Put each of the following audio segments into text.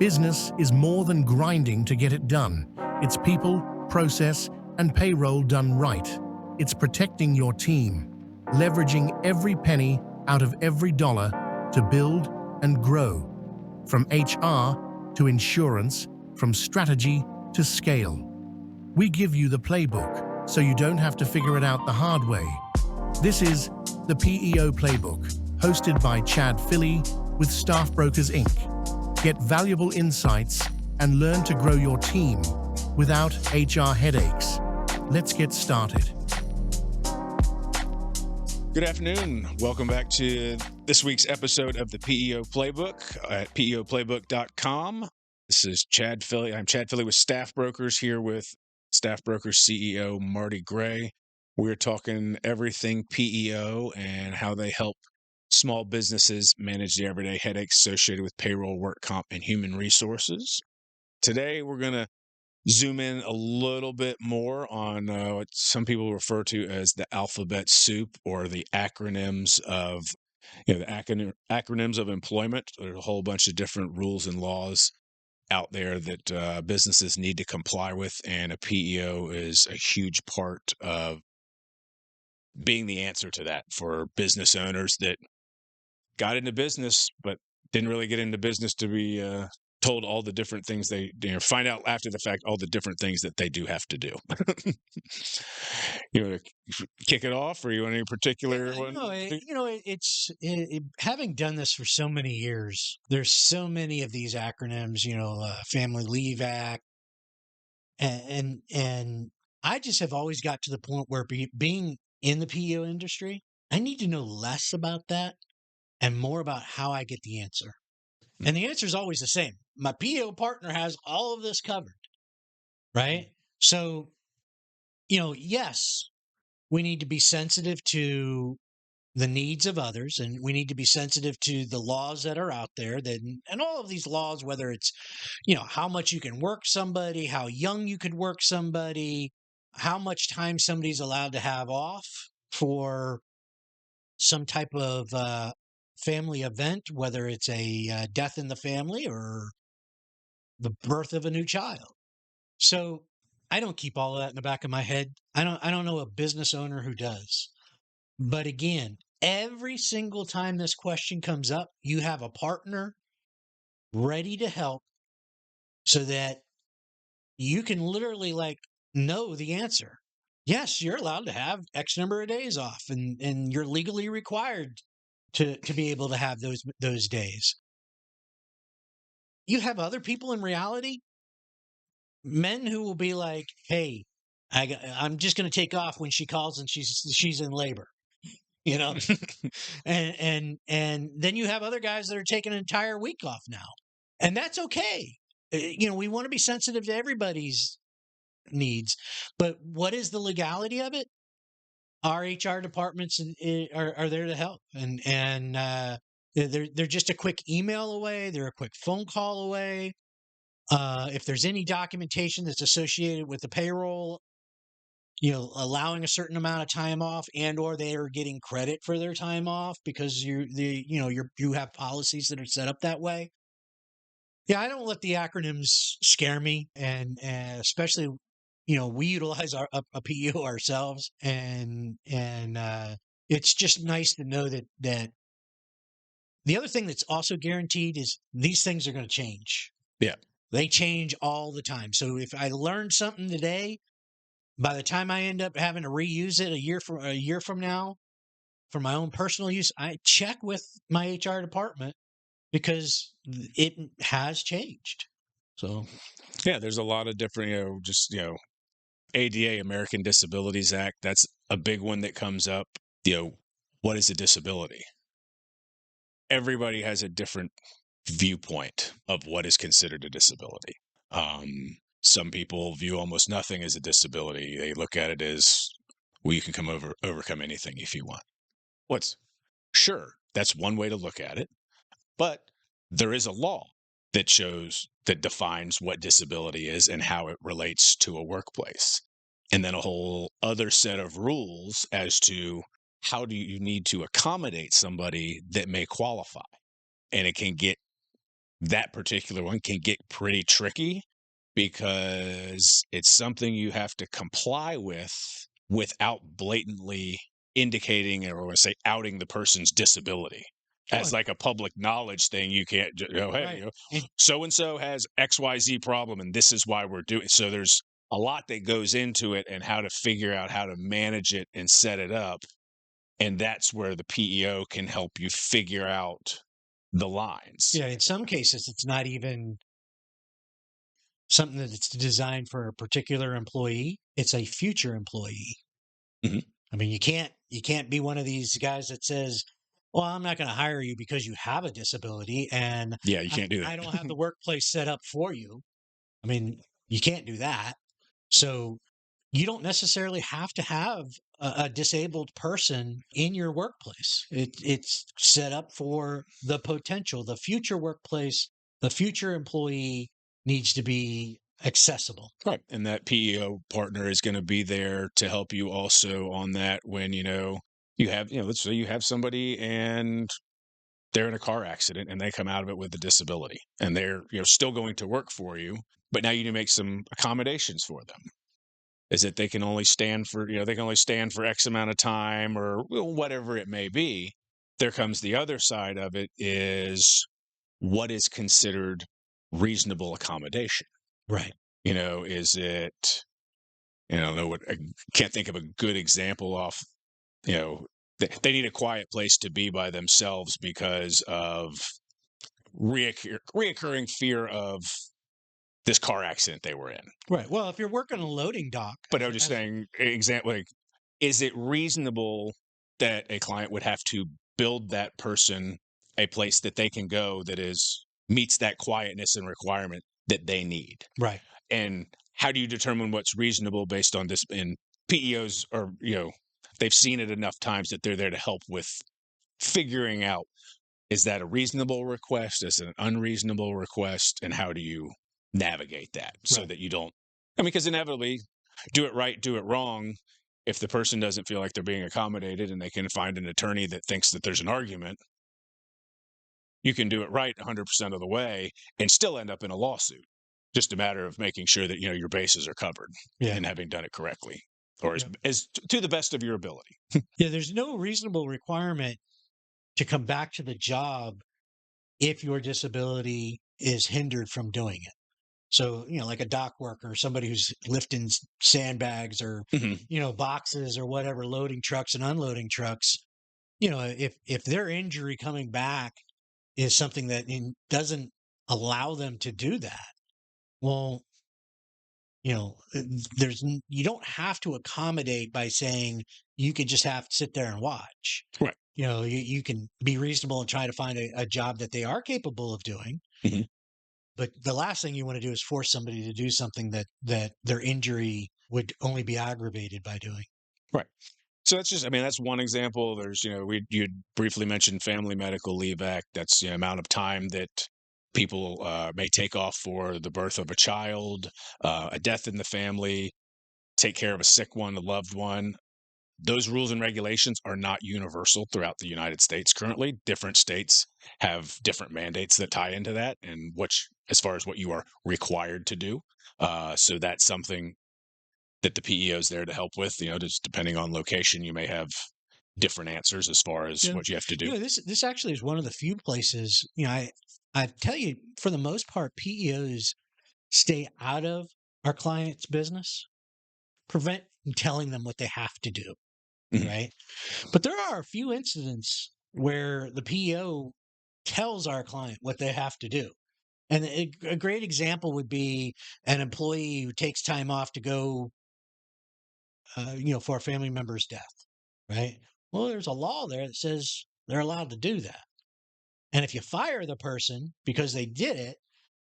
Business is more than grinding to get it done. It's people, process, and payroll done right. It's protecting your team, leveraging every penny out of every dollar to build and grow. From HR to insurance, from strategy to scale. We give you the playbook so you don't have to figure it out the hard way. This is the PEO Playbook, hosted by Chad Philly with Staff Brokers Inc. Get valuable insights and learn to grow your team without HR headaches. Let's get started. Good afternoon. Welcome back to this week's episode of the PEO Playbook at PEOPlaybook.com. This is Chad Philly. I'm Chad Philly with Staff Brokers, here with Staff Brokers CEO Marty Gray. We're talking everything PEO and how they help small businesses manage the everyday headaches associated with payroll, work comp, and human resources. Today, we're going to zoom in a little bit more on what some people refer to as the alphabet soup, or the acronyms of, the acronyms of employment. There's a whole bunch of different rules and laws out there that businesses need to comply with, and a PEO is a huge part of being the answer to that for business owners that got into business, but didn't really get into business to be told all the different things they find out after the fact, all the different things that they do have to do. You want to kick it off, or you want any particular one? Having done this for so many years, there's so many of these acronyms, Family Leave Act, and I just have always got to the point where being in the PEO industry, I need to know less about that and more about how I get the answer. And the answer is always the same. My PEO partner has all of this covered, right? So, yes, we need to be sensitive to the needs of others, and we need to be sensitive to the laws that are out there, and all of these laws, whether it's, how much you can work somebody, how young you could work somebody, how much time somebody's allowed to have off for some type of family event, whether it's a death in the family or the birth of a new child. So I don't keep all of that in the back of my head. I don't know a business owner who does. But again, every single time this question comes up, you have a partner ready to help so that you can literally know the answer. Yes, you're allowed to have X number of days off, and you're legally required to be able to have those days. You have other people in reality, men who will be like, "Hey, I'm just going to take off when she calls and she's in labor," and then you have other guys that are taking an entire week off now, and that's okay. We want to be sensitive to everybody's needs, but what is the legality of it? Our HR departments are there to help, and they're just a quick email away. They're a quick phone call away. If there's any documentation that's associated with the payroll, allowing a certain amount of time off, or they are getting credit for their time off because you have policies that are set up that way. Yeah, I don't let the acronyms scare me, and especially, we utilize a PEO ourselves, and it's just nice to know that the other thing that's also guaranteed is these things are going to change. Yeah, they change all the time. So if I learned something today, by the time I end up having to reuse it a year from now for my own personal use, I check with my HR department because it has changed. So, yeah, there's a lot of different, ADA, American Disabilities Act. That's a big one that comes up. What is a disability? Everybody has a different viewpoint of what is considered a disability. Some people view almost nothing as a disability. They look at it as, well, you can overcome anything if you want. Sure, that's one way to look at it, but there is a law that defines what disability is and how it relates to a workplace. And then a whole other set of rules as to how do you need to accommodate somebody that may qualify. And it can get that particular one can get pretty tricky because it's something you have to comply with without blatantly indicating or say outing the person's disability as Well, like a public knowledge thing. You can't go, hey, right. And so and so has XYZ problem and this is why we're doing it. So there's a lot that goes into it and how to figure out how to manage it and set it up. And that's where the PEO can help you figure out the lines. yeah, in some cases, it's not even something that's designed for a particular employee. It's a future employee. Mhm. I mean, you can't be one of these guys that says, "Well, I'm not going to hire you because you have a disability, and Yeah, you I, can't do I that. don't have the workplace set up for you." I mean, you can't do that. So you don't necessarily have to have a disabled person in your workplace. It's set up for the potential, the future workplace, the future employee needs to be accessible. Right. And that PEO partner is going to be there to help you also on that when, you have, let's say you have somebody and they're in a car accident and they come out of it with a disability and they're, still going to work for you, but now you need to make some accommodations for them. Is that they can only stand for, they can only stand for X amount of time or whatever it may be. There comes the other side of it is what is considered reasonable accommodation. Right. Is it, I don't know what, I can't think of a good example off, they need a quiet place to be by themselves because of reoccurring fear of this car accident they were in. Right. Well, if you're working a loading dock, But I'm just saying, example, like, is it reasonable that a client would have to build that person a place that they can go that is meets that quietness and requirement that they need? right. And how do you determine what's reasonable based on this? And PEOs are, they've seen it enough times that they're there to help with figuring out, is that a reasonable request? Is it an unreasonable request? And how do you navigate that so Right. that you don't, because inevitably, do it right, do it wrong. If the person doesn't feel like they're being accommodated and they can find an attorney that thinks that there's an argument, you can do it right 100% of the way and still end up in a lawsuit. Just a matter of making sure that, your bases are covered Yeah. and having done it correctly or Yeah. as to the best of your ability. Yeah. There's no reasonable requirement to come back to the job if your disability is hindered from doing it. So, like a dock worker, somebody who's lifting sandbags or, Mhm. Boxes or whatever, loading trucks and unloading trucks, if their injury coming back is something that doesn't allow them to do that, well, you don't have to accommodate by saying you could just have to sit there and watch. Right. You can be reasonable and try to find a job that they are capable of doing. Mhm. But the last thing you want to do is force somebody to do something that their injury would only be aggravated by doing. Right. So that's just, that's one example. There's, you briefly mentioned Family Medical Leave Act. That's the amount of time that people may take off for the birth of a child, a death in the family, take care of a sick one, a loved one. Those rules and regulations are not universal throughout the United States currently. Different states have different mandates that tie into that, and which, as far as what you are required to do. So that's something that the PEO is there to help with. Just depending on location, you may have different answers as far as Yeah. what you have to do. This actually is one of the few places, I tell you, for the most part, PEOs stay out of our clients' business, prevent from telling them what they have to do, Mhm. right? But there are a few incidents where the PEO tells our client what they have to do. And a great example would be an employee who takes time off to go, for a family member's death, right? Well, there's a law there that says they're allowed to do that. And if you fire the person because they did it,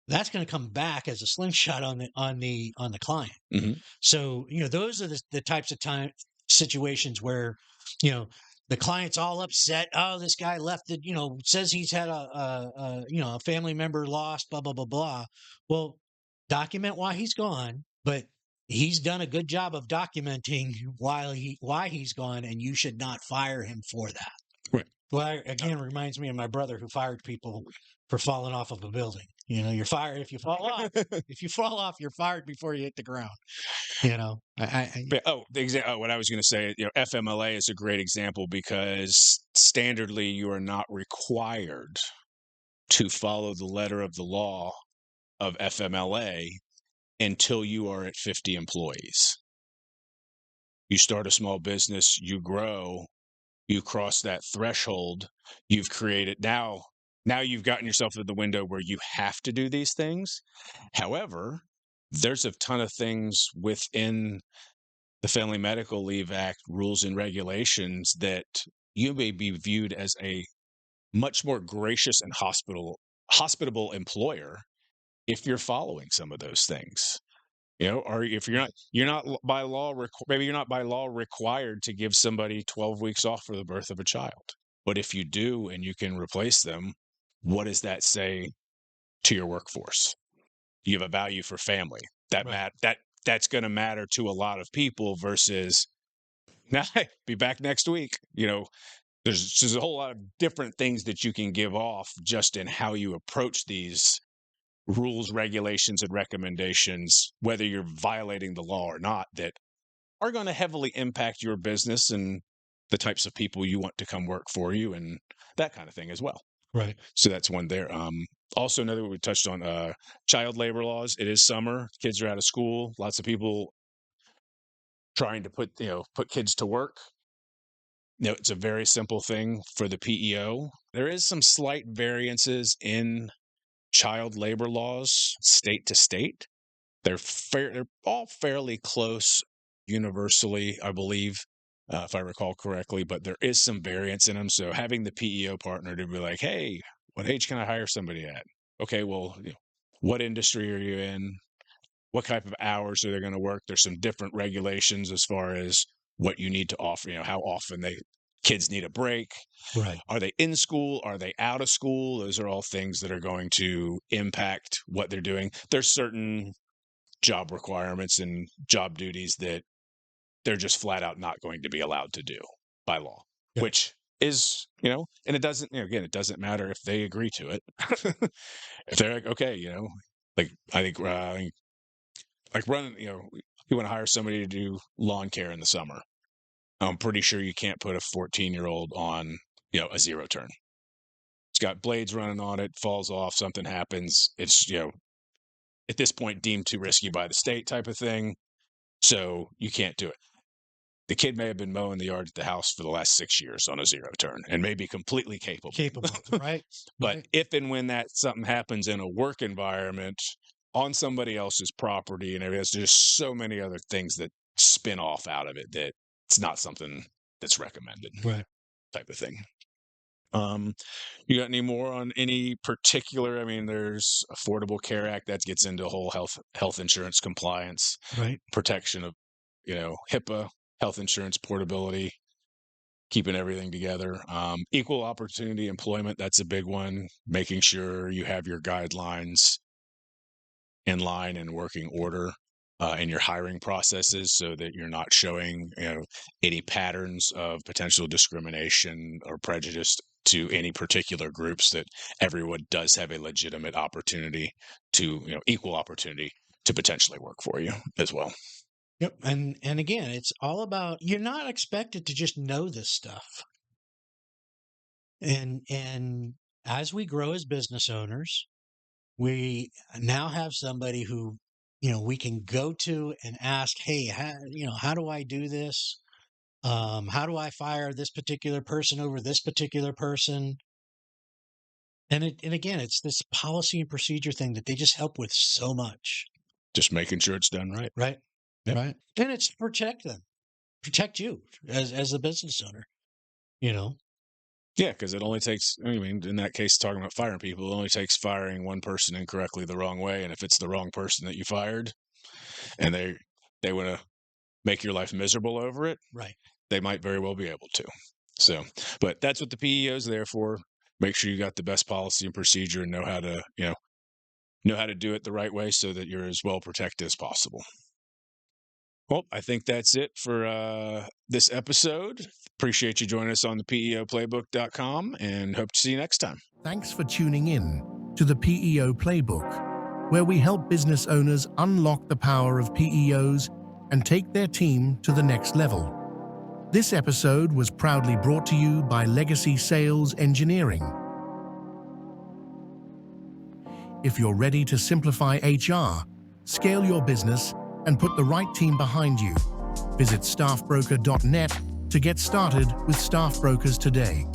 that's going to come back as a slingshot on the client. Mhm. So, those are the types of situations where, you know, the client's all upset. Oh, this guy left it, says he's had a family member lost, blah, blah, blah, blah. Well, document why he's gone, but he's done a good job of documenting why he's gone, and you should not fire him for that. Right. Well, again, reminds me of my brother who fired people for falling off of a building. You're fired if you fall off. If you fall off, you're fired before you hit the ground. What I was going to say, FMLA is a great example because standardly you are not required to follow the letter of the law of FMLA until you are at 50 employees. You start a small business, you grow, you cross that threshold, you've created now you've gotten yourself to the window where you have to do these things. However, there's a ton of things within the Family Medical Leave Act rules and regulations that you may be viewed as a much more gracious and hospitable employer if you're following some of those things. Or if you're not by law, maybe you're not by law required to give somebody 12 weeks off for the birth of a child. But if you do and you can replace them, what does that say to your workforce? You have a value for family. Right. That's going to matter to a lot of people versus now be back next week. There's a whole lot of different things that you can give off just in how you approach these rules, regulations, and recommendations, whether you're violating the law or not, that are going to heavily impact your business and the types of people you want to come work for you and that kind of thing as well. Right. So that's one there. Also, another one we touched on, child labor laws. It is summer. Kids are out of school. Lots of people trying to put kids to work. It's a very simple thing for the PEO. There is some slight variances in child labor laws state to state. They're all fairly close universally, I believe, if I recall correctly, but there is some variance in them. So having the PEO partner to be like, hey, what age can I hire somebody at? Okay, well, what industry are you in? What type of hours are they going to work? There's some different regulations as far as what you need to offer, how often kids need a break. Right. Are they in school? Are they out of school? Those are all things that are going to impact what they're doing. There's certain job requirements and job duties that they're just flat out not going to be allowed to do by law, Yeah. which is, and it doesn't, again, it doesn't matter if they agree to it. If they're like, okay, like I think, like running, you want to hire somebody to do lawn care in the summer. I'm pretty sure you can't put a 14-year-old on, a zero turn. It's got blades running on it, falls off, something happens. It's, at this point deemed too risky by the state type of thing. So you can't do it. The kid may have been mowing the yard at the house for the last 6 years on a zero turn and may be completely capable. Right. But Right. if and when that something happens in a work environment on somebody else's property and everything, there's just so many other things that spin off out of it that it's not something that's recommended. Right. Type of thing. You got any more on any particular? I mean, there's Affordable Care Act that gets into whole health insurance compliance, Right. protection of, HIPAA, health insurance portability, keeping everything together. Equal opportunity employment, that's a big one. Making sure you have your guidelines in line and working order in your hiring processes so that you're not showing any patterns of potential discrimination or prejudice to any particular groups, that everyone does have a legitimate opportunity to equal opportunity to potentially work for you as well. Yep. And again, it's all about, you're not expected to just know this stuff. And as we grow as business owners, we now have somebody who, we can go to and ask, hey, how do I do this? How do I fire this particular person over this particular person? And again, it's this policy and procedure thing that they just help with so much. Just making sure it's done right. Right. Yep. Right. And it's to protect them, protect you as a business owner, Yeah, because it only takes, I mean, in that case, talking about firing people, it only takes firing one person incorrectly the wrong way. And if it's the wrong person that you fired and they want to make your life miserable over it, Right. they might very well be able to. So, but that's what the PEO is there for. Make sure you got the best policy and procedure and know how to, know how to do it the right way so that you're as well protected as possible. Well, I think that's it for this episode. Appreciate you joining us on the PEOPlaybook.com and hope to see you next time. Thanks for tuning in to the PEO Playbook, where we help business owners unlock the power of PEOs and take their team to the next level. This episode was proudly brought to you by Legacy Sales Engineering. If you're ready to simplify HR, scale your business, and put the right team behind you, visit staffbroker.net to get started with Staff Brokers today.